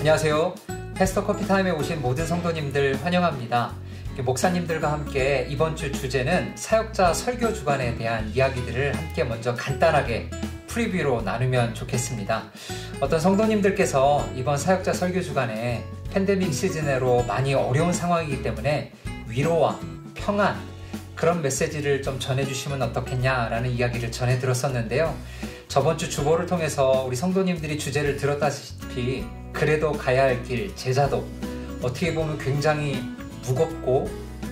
안녕하세요. 패스터 커피타임에 오신 모든 성도님들 환영합니다. 목사님들과 함께 이번 주 주제는 사역자 설교 주간에 대한 이야기들을 함께 먼저 간단하게 프리뷰로 나누면 좋겠습니다. 어떤 성도님들께서 이번 사역자 설교 주간에 팬데믹 시즌으로 많이 어려운 상황이기 때문에 위로와 평안, 그런 메시지를 좀 전해주시면 어떻겠냐라는 이야기를 전해 들었었는데요. 저번 주 주보를 통해서 우리 성도님들이 주제를 들었다시피 그래도 가야 할 길, 제자도 어떻게 보면 굉장히 무겁고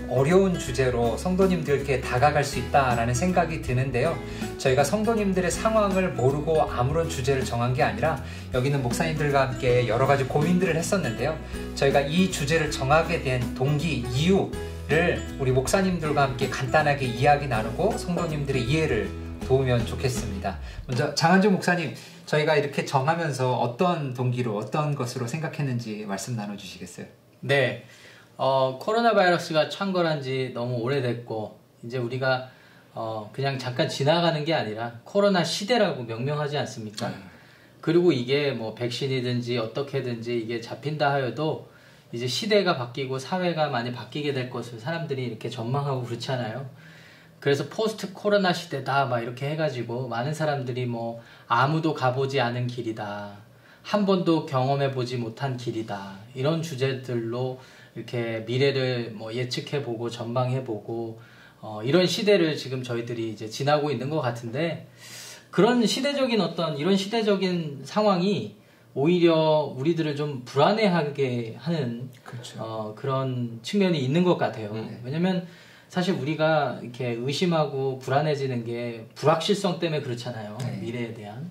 어려운 주제로 성도님들께 다가갈 수 있다라는 생각이 드는데요. 저희가 성도님들의 상황을 모르고 아무런 주제를 정한 게 아니라 여기는 목사님들과 함께 여러 가지 고민들을 했었는데요. 저희가 이 주제를 정하게 된 동기, 이유를 우리 목사님들과 함께 간단하게 이야기 나누고 성도님들의 이해를 도우면 좋겠습니다. 먼저 장한주 목사님, 저희가 이렇게 정하면서 어떤 동기로 어떤 것으로 생각했는지 말씀 나눠주시겠어요? 네, 코로나 바이러스가 창궐한 지 너무 오래됐고 이제 우리가 그냥 잠깐 지나가는 게 아니라 코로나 시대라고 명명하지 않습니까? 그리고 이게 뭐 백신이든지 어떻게든지 이게 잡힌다 하여도 이제 시대가 바뀌고 사회가 많이 바뀌게 될 것을 사람들이 이렇게 전망하고 그렇잖아요. 그래서 포스트 코로나 시대다 막 이렇게 해가지고 많은 사람들이 뭐 아무도 가보지 않은 길이다, 한 번도 경험해보지 못한 길이다, 이런 주제들로 이렇게 미래를 뭐 예측해보고 전망해보고 이런 시대를 지금 저희들이 이제 지나고 있는 것 같은데, 그런 시대적인 이런 시대적인 상황이 오히려 우리들을 좀 불안해하게 하는 그렇죠. 그런 측면이 있는 것 같아요. 왜냐면 사실 우리가 이렇게 의심하고 불안해지는 게 불확실성 때문에 그렇잖아요. 네. 미래에 대한.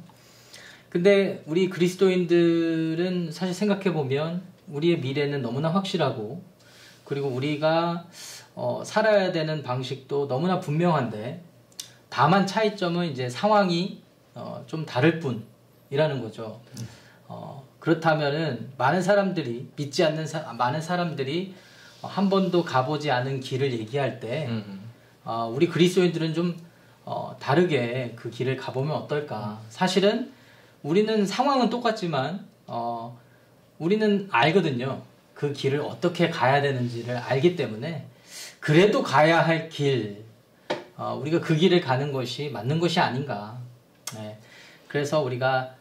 근데 우리 그리스도인들은 사실 생각해보면 우리의 미래는 너무나 확실하고, 그리고 우리가 살아야 되는 방식도 너무나 분명한데, 다만 차이점은 이제 상황이 좀 다를 뿐이라는 거죠. 그렇다면은 많은 사람들이 믿지 않는 많은 사람들이 한 번도 가보지 않은 길을 얘기할 때 우리 그리스도인들은 좀 다르게 그 길을 가보면 어떨까. 사실은 우리는 상황은 똑같지만 우리는 알거든요. 그 길을 어떻게 가야 되는지를 알기 때문에 그래도 가야 할 길, 우리가 그 길을 가는 것이 맞는 것이 아닌가. 네. 그래서 우리가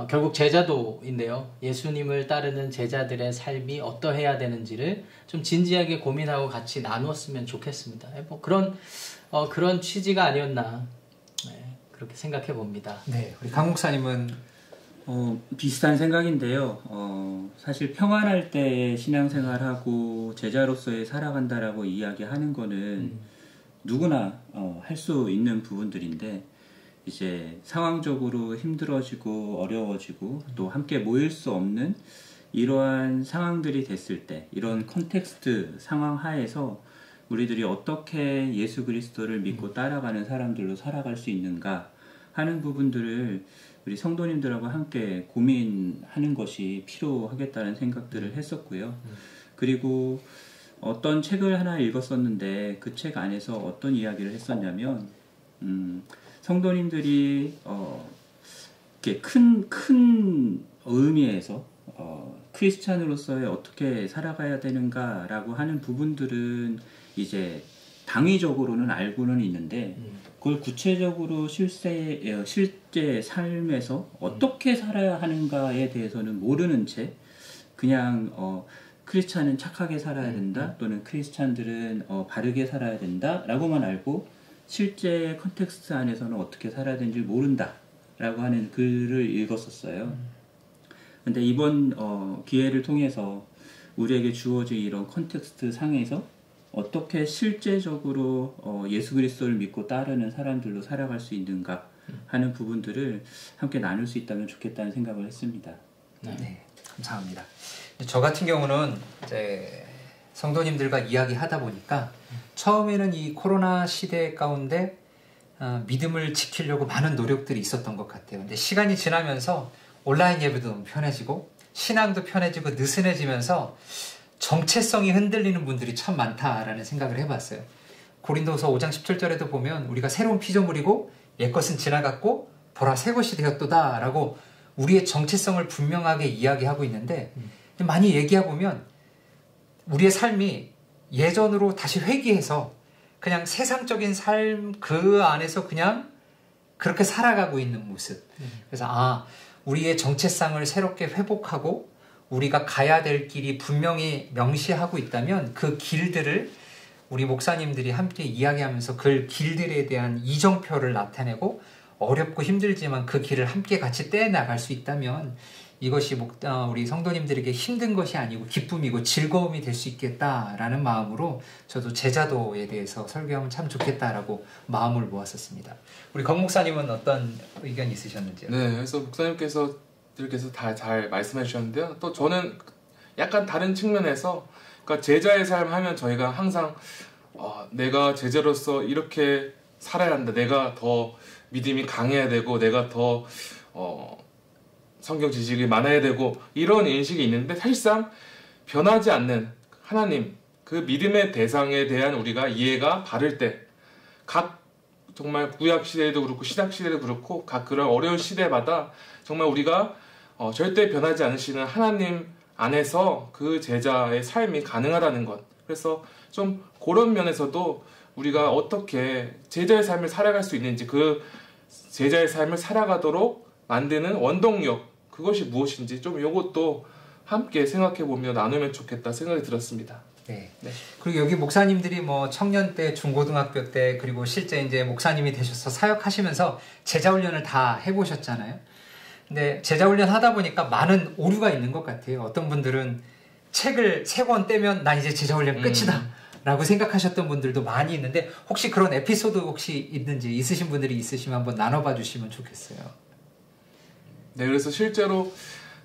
결국 제자도인데요. 예수님을 따르는 제자들의 삶이 어떠해야 되는지를 좀 진지하게 고민하고 같이 나누었으면 좋겠습니다. 뭐 그런 취지가 아니었나, 네, 그렇게 생각해 봅니다. 네, 우리 강 목사님은 비슷한 생각인데요. 사실 평안할 때 신앙생활하고 제자로서의 살아간다라고 이야기하는 거는 누구나 할 수 있는 부분들인데, 이제 상황적으로 힘들어지고 어려워지고 또 함께 모일 수 없는 이러한 상황들이 됐을 때, 이런 컨텍스트 상황 하에서 우리들이 어떻게 예수 그리스도를 믿고 따라가는 사람들로 살아갈 수 있는가 하는 부분들을 우리 성도님들하고 함께 고민하는 것이 필요하겠다는 생각들을 했었고요. 그리고 어떤 책을 하나 읽었었는데 그 책 안에서 어떤 이야기를 했었냐면, 성도님들이 이렇게 큰 의미에서 크리스찬으로서의 어떻게 살아가야 되는가라고 하는 부분들은 이제 당위적으로는 알고는 있는데, 그걸 구체적으로 실제 삶에서 어떻게 살아야 하는가에 대해서는 모르는 채 그냥 크리스찬은 착하게 살아야 된다, 또는 크리스찬들은 바르게 살아야 된다 라고만 알고 실제 컨텍스트 안에서는 어떻게 살아야 되는지 모른다 라고 하는 글을 읽었었어요. 근데 이번 기회를 통해서 우리에게 주어진 이런 컨텍스트 상에서 어떻게 실제적으로 예수 그리스도를 믿고 따르는 사람들로 살아갈 수 있는가 하는 부분들을 함께 나눌 수 있다면 좋겠다는 생각을 했습니다. 네, 감사합니다. 저 같은 경우는 이제 성도님들과 이야기하다 보니까 처음에는 이 코로나 시대 가운데 믿음을 지키려고 많은 노력들이 있었던 것 같아요. 근데 시간이 지나면서 온라인 예배도 너무 편해지고 신앙도 편해지고 느슨해지면서 정체성이 흔들리는 분들이 참 많다라는 생각을 해봤어요. 고린도서 5장 17절에도 보면 우리가 새로운 피조물이고 옛것은 지나갔고 보라 새 것이 되었도다 라고 우리의 정체성을 분명하게 이야기하고 있는데, 많이 얘기해 보면 우리의 삶이 예전으로 다시 회귀해서 그냥 세상적인 삶 그 안에서 그냥 그렇게 살아가고 있는 모습. 그래서 우리의 정체성을 새롭게 회복하고 우리가 가야 될 길이 분명히 명시하고 있다면 그 길들을 우리 목사님들이 함께 이야기하면서 그 길들에 대한 이정표를 나타내고 어렵고 힘들지만 그 길을 함께 같이 떼나갈 수 있다면 이것이 우리 성도님들에게 힘든 것이 아니고 기쁨이고 즐거움이 될 수 있겠다라는 마음으로 저도 제자도에 대해서 설교하면 참 좋겠다라고 마음을 모았었습니다. 우리 강 목사님은 어떤 의견이 있으셨는지요? 네, 그래서 목사님께서 다 잘 말씀해 주셨는데요. 또 저는 약간 다른 측면에서 그러니까 제자의 삶 하면 저희가 항상 내가 제자로서 이렇게 살아야 한다. 내가 더 믿음이 강해야 되고 내가 더 성경 지식이 많아야 되고 이런 인식이 있는데 사실상 변하지 않는 하나님 그 믿음의 대상에 대한 우리가 이해가 바를 때 각 정말 구약 시대에도 그렇고 신약 시대에도 그렇고 각 그런 어려운 시대마다 정말 우리가 절대 변하지 않으시는 하나님 안에서 그 제자의 삶이 가능하다는 것. 그래서 좀 그런 면에서도 우리가 어떻게 제자의 삶을 살아갈 수 있는지 그 제자의 삶을 살아가도록 만드는 원동력 그것이 무엇인지 좀 이것도 함께 생각해보며 나누면 좋겠다 생각이 들었습니다. 네. 그리고 여기 목사님들이 뭐 청년 때, 중고등학교 때, 그리고 실제 이제 목사님이 되셔서 사역하시면서 제자훈련을 다 해보셨잖아요. 근데 제자훈련 하다 보니까 많은 오류가 있는 것 같아요. 어떤 분들은 책을 3권 떼면 나 이제 제자훈련 끝이다 라고 생각하셨던 분들도 많이 있는데 혹시 그런 에피소드 혹시 있는지 있으신 분들이 있으시면 한번 나눠봐 주시면 좋겠어요. 네, 그래서 실제로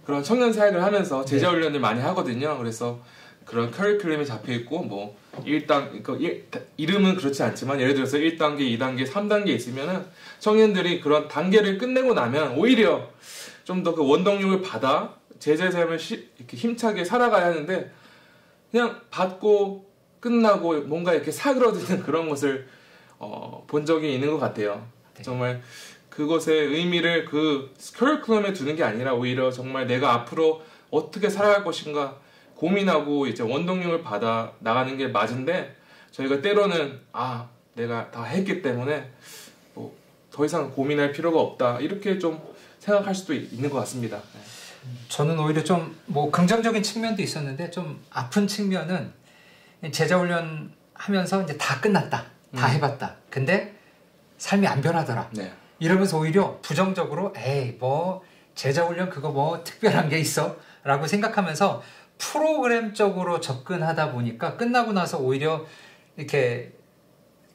그런 청년 사역을 하면서 제자훈련을 많이 하거든요. 그래서 그런 커리큘럼이 잡혀있고 뭐 1단, 그러니까 이름은 그렇지 않지만 예를 들어서 1단계, 2단계, 3단계 있으면은 청년들이 그런 단계를 끝내고 나면 오히려 좀 더 그 원동력을 받아 제자의 삶을 이렇게 힘차게 살아가야 하는데 그냥 받고 끝나고 뭔가 이렇게 사그러드는 그런 것을 본 적이 있는 것 같아요. 네. 정말 그것의 의미를 그 커리큘럼에 두는 게 아니라 오히려 정말 내가 앞으로 어떻게 살아갈 것인가 고민하고 이제 원동력을 받아 나가는 게 맞은데 저희가 때로는 내가 다 했기 때문에 뭐 더 이상 고민할 필요가 없다 이렇게 좀 생각할 수도 있는 것 같습니다. 저는 오히려 좀 뭐 긍정적인 측면도 있었는데 좀 아픈 측면은 제자훈련 하면서 이제 다 끝났다, 다 해봤다. 근데 삶이 안 변하더라. 네. 이러면서 오히려 부정적으로 뭐 제자훈련 그거 뭐 특별한 게 있어? 라고 생각하면서 프로그램적으로 접근하다 보니까 끝나고 나서 오히려 이렇게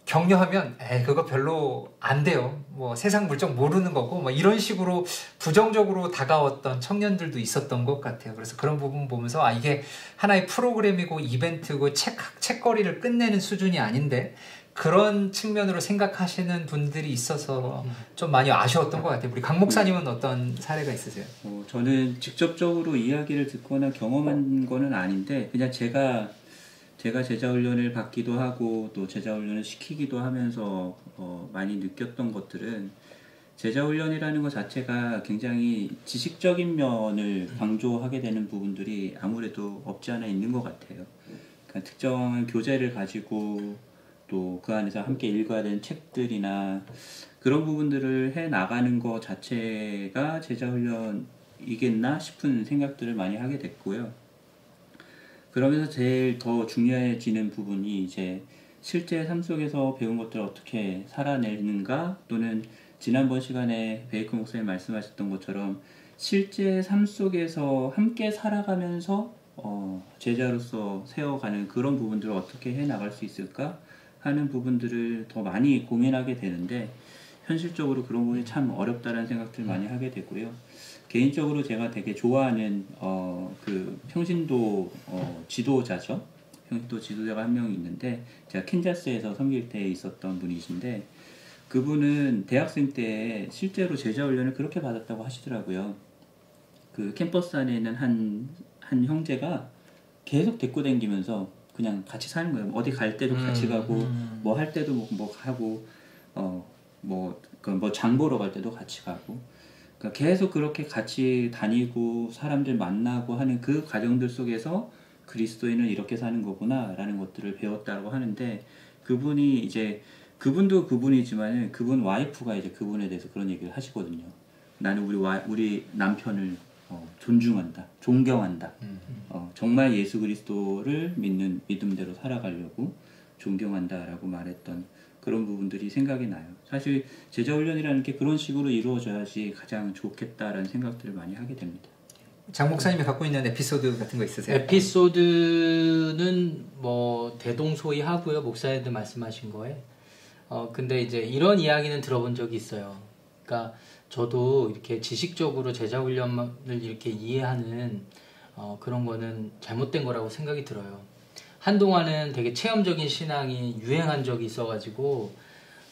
격려하면 그거 별로 안 돼요. 뭐 세상 물정 모르는 거고 뭐 이런 식으로 부정적으로 다가왔던 청년들도 있었던 것 같아요. 그래서 그런 부분 보면서 이게 하나의 프로그램이고 이벤트고 책거리를 끝내는 수준이 아닌데 그런 측면으로 생각하시는 분들이 있어서 좀 많이 아쉬웠던 것 같아요. 우리 강 목사님은 어떤 사례가 있으세요? 저는 직접적으로 이야기를 듣거나 경험한 거는 아닌데 그냥 제가 제자훈련을 받기도 하고 또 제자훈련을 시키기도 하면서 많이 느꼈던 것들은 제자훈련이라는 것 자체가 굉장히 지식적인 면을 강조하게 되는 부분들이 아무래도 없지 않아 있는 것 같아요. 그러니까 특정한 교재를 가지고 또 그 안에서 함께 읽어야 되는 책들이나 그런 부분들을 해 나가는 것 자체가 제자훈련이겠나 싶은 생각들을 많이 하게 됐고요. 그러면서 제일 더 중요해지는 부분이 이제 실제 삶 속에서 배운 것들을 어떻게 살아내는가 또는 지난번 시간에 베이커 목사님 말씀하셨던 것처럼 실제 삶 속에서 함께 살아가면서 제자로서 세워가는 그런 부분들을 어떻게 해나갈 수 있을까 하는 부분들을 더 많이 고민하게 되는데 현실적으로 그런 부분이 참 어렵다는 생각들을 많이 하게 되고요. 개인적으로 제가 되게 좋아하는 그 평신도 지도자죠. 평신도 지도자가 한 명 있는데 제가 캔자스에서 섬길 때 있었던 분이신데 그분은 대학생 때 실제로 제자훈련을 그렇게 받았다고 하시더라고요. 그 캠퍼스 안에 있는 한 형제가 계속 데리고 다니면서 그냥 같이 사는 거예요. 어디 갈 때도 같이 가고 뭐 할 때도 뭐 하고 뭐 장 보러 갈 때도 같이 가고 그러니까 계속 그렇게 같이 다니고 사람들 만나고 하는 그 과정들 속에서 그리스도인은 이렇게 사는 거구나라는 것들을 배웠다고 하는데, 그분이 이제 그분도 그분이지만 그분 와이프가 이제 그분에 대해서 그런 얘기를 하시거든요. 나는 우리 남편을 존중한다, 존경한다. 정말 예수 그리스도를 믿는 믿음대로 살아가려고 존경한다라고 말했던 그런 부분들이 생각이 나요. 사실 제자훈련이라는 게 그런 식으로 이루어져야지 가장 좋겠다라는 생각들을 많이 하게 됩니다. 장 목사님이 갖고 있는 에피소드 같은 거 있으세요? 에피소드는 뭐 대동소이하고요. 목사님들 말씀하신 거에. 근데 이제 이런 이야기는 들어본 적이 있어요. 그러니까 저도 이렇게 지식적으로 제자훈련을 이렇게 이해하는 그런 거는 잘못된 거라고 생각이 들어요. 한동안은 되게 체험적인 신앙이 유행한 적이 있어가지고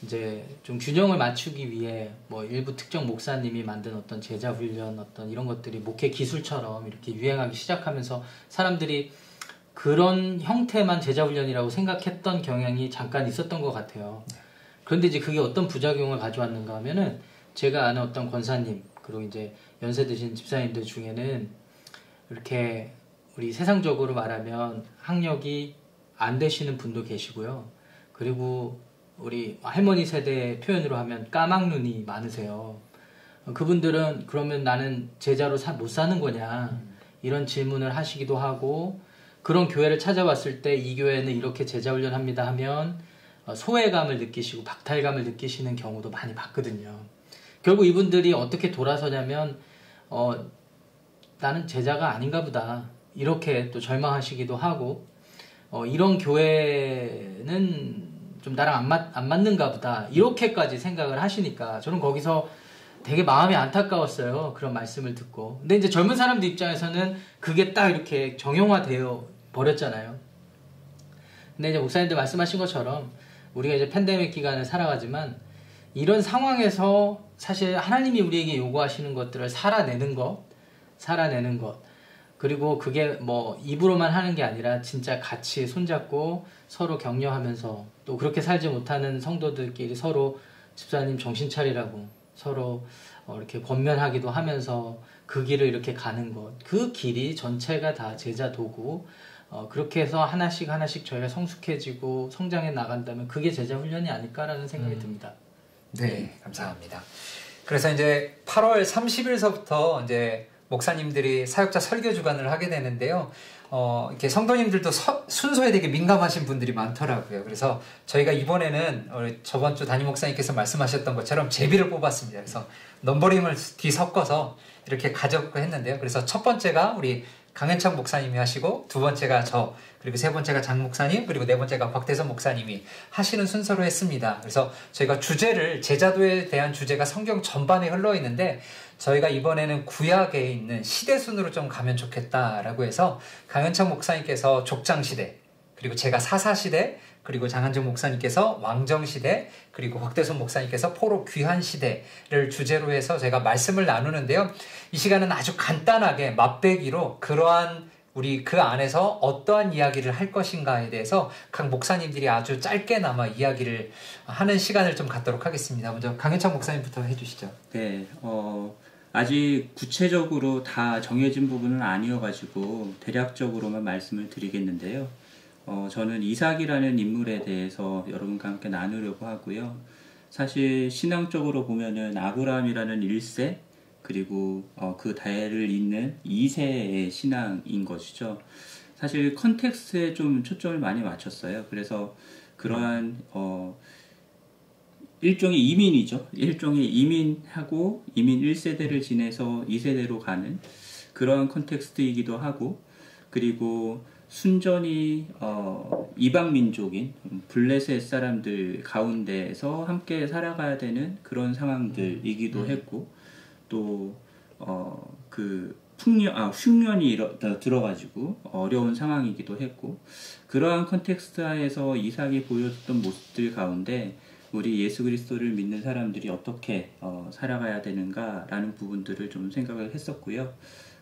이제 좀 균형을 맞추기 위해 뭐 일부 특정 목사님이 만든 어떤 제자훈련 어떤 이런 것들이 목회 기술처럼 이렇게 유행하기 시작하면서 사람들이 그런 형태만 제자훈련이라고 생각했던 경향이 잠깐 있었던 것 같아요. 그런데 이제 그게 어떤 부작용을 가져왔는가 하면은 제가 아는 어떤 권사님 그리고 이제 연세 드신 집사님들 중에는 이렇게 우리 세상적으로 말하면 학력이 안 되시는 분도 계시고요. 그리고 우리 할머니 세대 표현으로 하면 까막눈이 많으세요. 그분들은 그러면 나는 제자로 못 사는 거냐 이런 질문을 하시기도 하고, 그런 교회를 찾아왔을 때 이 교회는 이렇게 제자훈련합니다 하면 소외감을 느끼시고 박탈감을 느끼시는 경우도 많이 봤거든요. 결국 이분들이 어떻게 돌아서냐면 나는 제자가 아닌가 보다 이렇게 또 절망하시기도 하고, 이런 교회는 좀 나랑 안 맞는가 보다 이렇게까지 생각을 하시니까 저는 거기서 되게 마음이 안타까웠어요. 그런 말씀을 듣고. 근데 이제 젊은 사람들 입장에서는 그게 딱 이렇게 정형화되어 버렸잖아요. 근데 이제 목사님들 말씀하신 것처럼 우리가 이제 팬데믹 기간을 살아가지만 이런 상황에서 사실 하나님이 우리에게 요구하시는 것들을 살아내는 것, 그리고 그게 뭐 입으로만 하는 게 아니라 진짜 같이 손잡고 서로 격려하면서, 또 그렇게 살지 못하는 성도들끼리 서로 집사님 정신 차리라고 서로 이렇게 권면하기도 하면서 그 길을 이렇게 가는 것, 그 길이 전체가 다 제자 도구, 그렇게 해서 하나씩 저희가 성숙해지고 성장해 나간다면 그게 제자 훈련이 아닐까라는 생각이 듭니다. 네, 감사합니다. 그래서 이제 8월 30일서부터 이제 목사님들이 사역자 설교 주간을 하게 되는데요. 이렇게 성도님들도 순서에 되게 민감하신 분들이 많더라고요. 그래서 저희가 이번에는 저번 주 담임 목사님께서 말씀하셨던 것처럼 제비를 뽑았습니다. 그래서 넘버링을 뒤섞어서 이렇게 가져고 했는데요. 그래서 첫 번째가 우리 강현창 목사님이 하시고, 두 번째가 저, 그리고 세 번째가 장 목사님, 그리고 네 번째가 곽대선 목사님이 하시는 순서로 했습니다. 그래서 저희가 주제를, 제자도에 대한 주제가 성경 전반에 흘러 있는데 저희가 이번에는 구약에 있는 시대순으로 좀 가면 좋겠다라고 해서 강현창 목사님께서 족장시대, 그리고 제가 사사시대, 그리고 장한정 목사님께서 왕정시대, 그리고 곽대선 목사님께서 포로 귀환시대를 주제로 해서 제가 말씀을 나누는데요. 이 시간은 아주 간단하게 맛배기로 그러한 우리 그 안에서 어떠한 이야기를 할 것인가에 대해서 각 목사님들이 아주 짧게나마 이야기를 하는 시간을 좀 갖도록 하겠습니다. 먼저 강현창 목사님부터 해주시죠. 네, 아직 구체적으로 다 정해진 부분은 아니어가지고 대략적으로만 말씀을 드리겠는데요. 저는 이삭이라는 인물에 대해서 여러분과 함께 나누려고 하고요. 사실 신앙적으로 보면은 아브라함이라는 1세, 그리고 그 대를 잇는 2세의 신앙인 것이죠. 사실 컨텍스트에 좀 초점을 많이 맞췄어요. 그래서 그러한 일종의 이민이죠. 일종의 이민하고 이민 1세대를 지내서 2세대로 가는 그러한 컨텍스트이기도 하고, 그리고 순전히 이방 민족인 블레셋 사람들 가운데에서 함께 살아가야 되는 그런 상황들이기도 했고, 또 그 흉년이 들어가지고 어려운 상황이기도 했고, 그러한 컨텍스트 하에서 이삭이 보여줬던 모습들 가운데 우리 예수 그리스도를 믿는 사람들이 어떻게 살아가야 되는가라는 부분들을 좀 생각을 했었고요.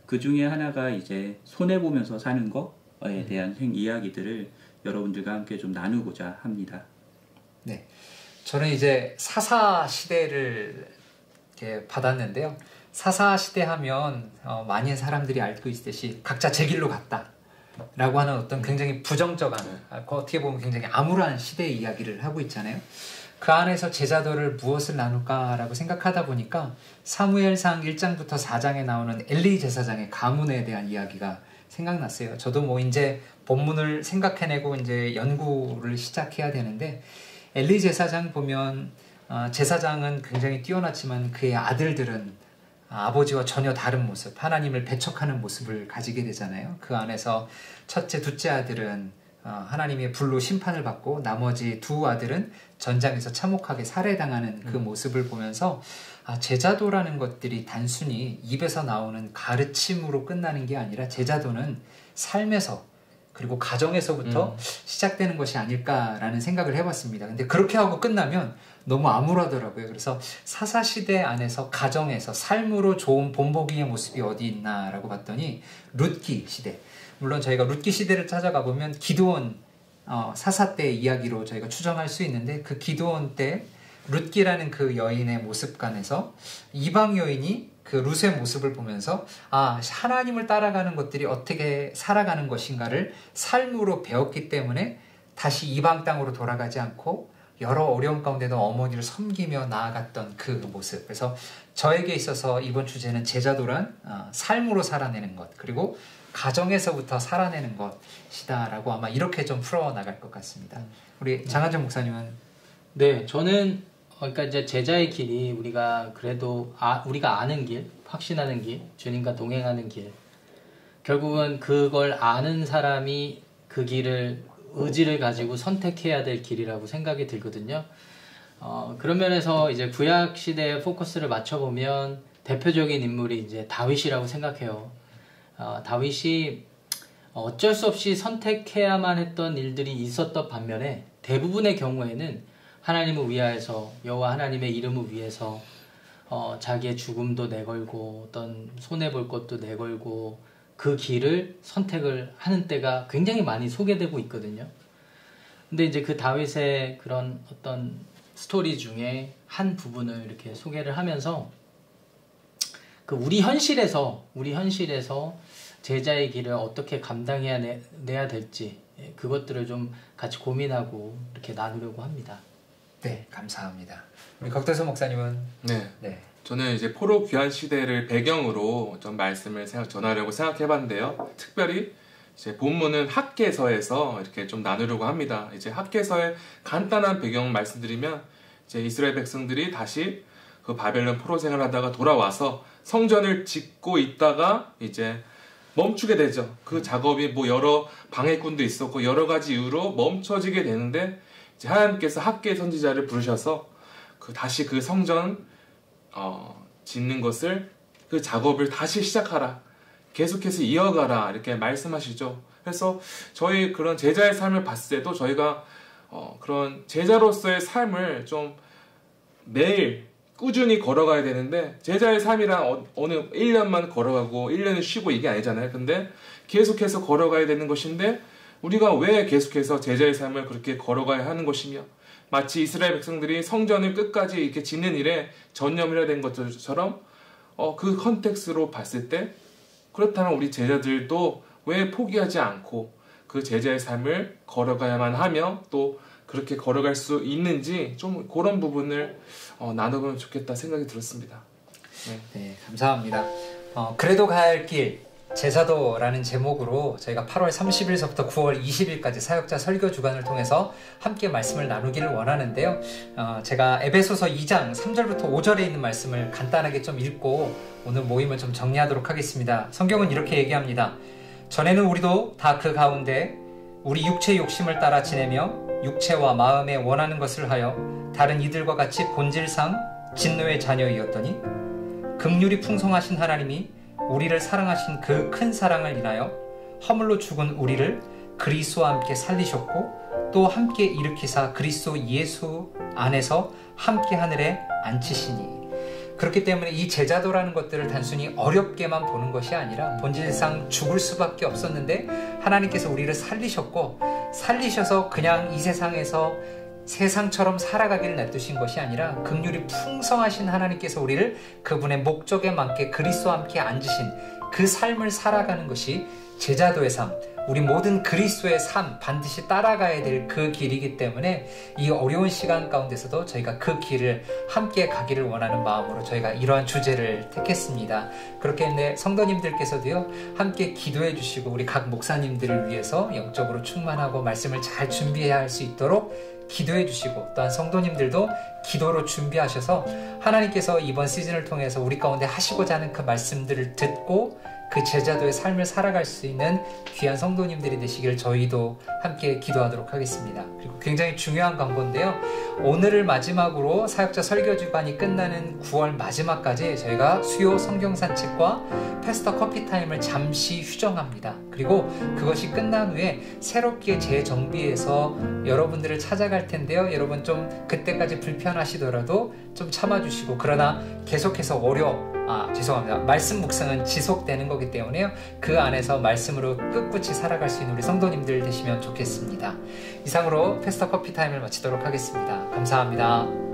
그 중에 하나가 이제 손해보면서 사는 것에 대한 이야기들을 여러분들과 함께 좀 나누고자 합니다. 네, 저는 이제 사사 시대를 이렇게 받았는데요. 사사 시대 하면 많은 사람들이 알고 있듯이 각자 제 길로 갔다 라고 하는 어떤 굉장히 부정적인, 어떻게 보면 굉장히 암울한 시대의 이야기를 하고 있잖아요. 그 안에서 제자도를 무엇을 나눌까라고 생각하다 보니까 사무엘상 1장부터 4장에 나오는 엘리 제사장의 가문에 대한 이야기가 생각났어요. 저도 뭐 이제 본문을 생각해내고 이제 연구를 시작해야 되는데, 엘리 제사장 보면 제사장은 굉장히 뛰어났지만 그의 아들들은 아버지와 전혀 다른 모습, 하나님을 배척하는 모습을 가지게 되잖아요. 그 안에서 첫째, 둘째 아들은 하나님의 불로 심판을 받고 나머지 두 아들은 전장에서 참혹하게 살해당하는 그 모습을 보면서 제자도라는 것들이 단순히 입에서 나오는 가르침으로 끝나는 게 아니라 제자도는 삶에서 그리고 가정에서부터 시작되는 것이 아닐까라는 생각을 해봤습니다. 근데 그렇게 하고 끝나면 너무 암울하더라고요. 그래서 사사시대 안에서 가정에서 삶으로 좋은 본보기의 모습이 어디 있나라고 봤더니 룻기 시대. 물론 저희가 룻기 시대를 찾아가 보면 기드온 사사 때 이야기로 저희가 추정할 수 있는데, 그 기드온 때 룻기라는 그 여인의 모습관에서 이방 여인이 그 룻의 모습을 보면서 하나님을 따라가는 것들이 어떻게 살아가는 것인가를 삶으로 배웠기 때문에 다시 이방 땅으로 돌아가지 않고 여러 어려움 가운데도 어머니를 섬기며 나아갔던 그 모습. 그래서 저에게 있어서 이번 주제는 제자도란 삶으로 살아내는 것, 그리고 가정에서부터 살아내는 것이다라고 아마 이렇게 좀 풀어나갈 것 같습니다. 우리 장한정 목사님은? 네, 저는 그러니까 이제 제자의 길이 우리가 그래도 우리가 아는 길, 확신하는 길, 주님과 동행하는 길, 결국은 그걸 아는 사람이 그 길을 의지를 가지고 선택해야 될 길이라고 생각이 들거든요. 그런 면에서 이제 구약 시대에 포커스를 맞춰보면 대표적인 인물이 이제 다윗이라고 생각해요. 다윗이 어쩔 수 없이 선택해야만 했던 일들이 있었던 반면에 대부분의 경우에는 하나님을 위하여서, 여호와 하나님의 이름을 위해서 자기의 죽음도 내걸고 어떤 손해볼 것도 내걸고 그 길을 선택을 하는 때가 굉장히 많이 소개되고 있거든요. 근데 이제 그 다윗의 그런 어떤 스토리 중에 한 부분을 이렇게 소개를 하면서 그 우리 현실에서 제자의 길을 어떻게 감당해야 내야 될지 그것들을 좀 같이 고민하고 이렇게 나누려고 합니다. 네, 감사합니다. 우리 곽대수 목사님은? 네. 저는 이제 포로 귀환 시대를 배경으로 좀 말씀을 전하려고 생각해봤는데요. 특별히 이제 본문은 학개서에서 이렇게 좀 나누려고 합니다. 이제 학개서의 간단한 배경 말씀드리면, 이제 이스라엘 백성들이 다시 그 바벨론 포로 생활하다가 돌아와서 성전을 짓고 있다가 이제 멈추게 되죠. 그 작업이 뭐 여러 방해꾼도 있었고 여러 가지 이유로 멈춰지게 되는데, 이제 하나님께서 학개 선지자를 부르셔서 다시 그 성전 짓는 것을, 그 작업을 다시 시작하라, 계속해서 이어가라, 이렇게 말씀하시죠. 그래서 저희 그런 제자의 삶을 봤을 때도 저희가 그런 제자로서의 삶을 좀 매일 꾸준히 걸어가야 되는데, 제자의 삶이란 어느 1년만 걸어가고 1년을 쉬고 이게 아니잖아요. 근데 계속해서 걸어가야 되는 것인데, 우리가 왜 계속해서 제자의 삶을 그렇게 걸어가야 하는 것이며, 마치 이스라엘 백성들이 성전을 끝까지 이렇게 짓는 일에 전념을 해야 되는 것처럼 그 컨텍스트로 봤을 때, 그렇다면 우리 제자들도 왜 포기하지 않고 그 제자의 삶을 걸어가야만 하며 또 그렇게 걸어갈 수 있는지, 좀 그런 부분을 나눠보면 좋겠다 생각이 들었습니다. 네, 감사합니다. 그래도 가야 할 길, 제자도라는 제목으로 저희가 8월 30일서부터 9월 20일까지 사역자 설교 주간을 통해서 함께 말씀을 나누기를 원하는데요. 제가 에베소서 2장 3절부터 5절에 있는 말씀을 간단하게 좀 읽고 오늘 모임을 좀 정리하도록 하겠습니다. 성경은 이렇게 얘기합니다. 전에는 우리도 다 그 가운데 우리 육체의 욕심을 따라 지내며 육체와 마음에 원하는 것을 하여 다른 이들과 같이 본질상 진노의 자녀이었더니, 긍휼이 풍성하신 하나님이 우리를 사랑하신 그 큰 사랑을 인하여 허물로 죽은 우리를 그리스도와 함께 살리셨고, 또 함께 일으키사 그리스도 예수 안에서 함께 하늘에 앉히시니. 그렇기 때문에 이 제자도라는 것들을 단순히 어렵게만 보는 것이 아니라, 본질상 죽을 수밖에 없었는데 하나님께서 우리를 살리셨고, 살리셔서 그냥 이 세상에서 세상처럼 살아가기를 냅두신 것이 아니라 긍휼이 풍성하신 하나님께서 우리를 그분의 목적에 맞게 그리스도와 함께 앉으신 그 삶을 살아가는 것이 제자도의 삶, 우리 모든 그리스도의 삶, 반드시 따라가야 될 그 길이기 때문에 이 어려운 시간 가운데서도 저희가 그 길을 함께 가기를 원하는 마음으로 저희가 이러한 주제를 택했습니다. 그렇게 성도님들께서도요, 함께 기도해 주시고 우리 각 목사님들을 위해서 영적으로 충만하고 말씀을 잘 준비해야 할 수 있도록 기도해 주시고, 또한 성도님들도 기도로 준비하셔서 하나님께서 이번 시즌을 통해서 우리 가운데 하시고자 하는 그 말씀들을 듣고 그 제자도의 삶을 살아갈 수 있는 귀한 성도님들이 되시길 저희도 함께 기도하도록 하겠습니다. 그리고 굉장히 중요한 광고인데요, 오늘을 마지막으로 사역자 설교 주간이 끝나는 9월 마지막까지 저희가 수요 성경 산책과 패스터 커피 타임을 잠시 휴정합니다. 그리고 그것이 끝난 후에 새롭게 재정비해서 여러분들을 찾아갈 텐데요, 여러분 좀 그때까지 불편하시더라도 좀 참아주시고, 그러나 계속해서 말씀 묵상은 지속되는 거기 때문에요, 그 안에서 말씀으로 끝끝이 살아갈 수 있는 우리 성도님들 되시면 좋겠습니다. 이상으로 패스터 커피 타임을 마치도록 하겠습니다. 감사합니다.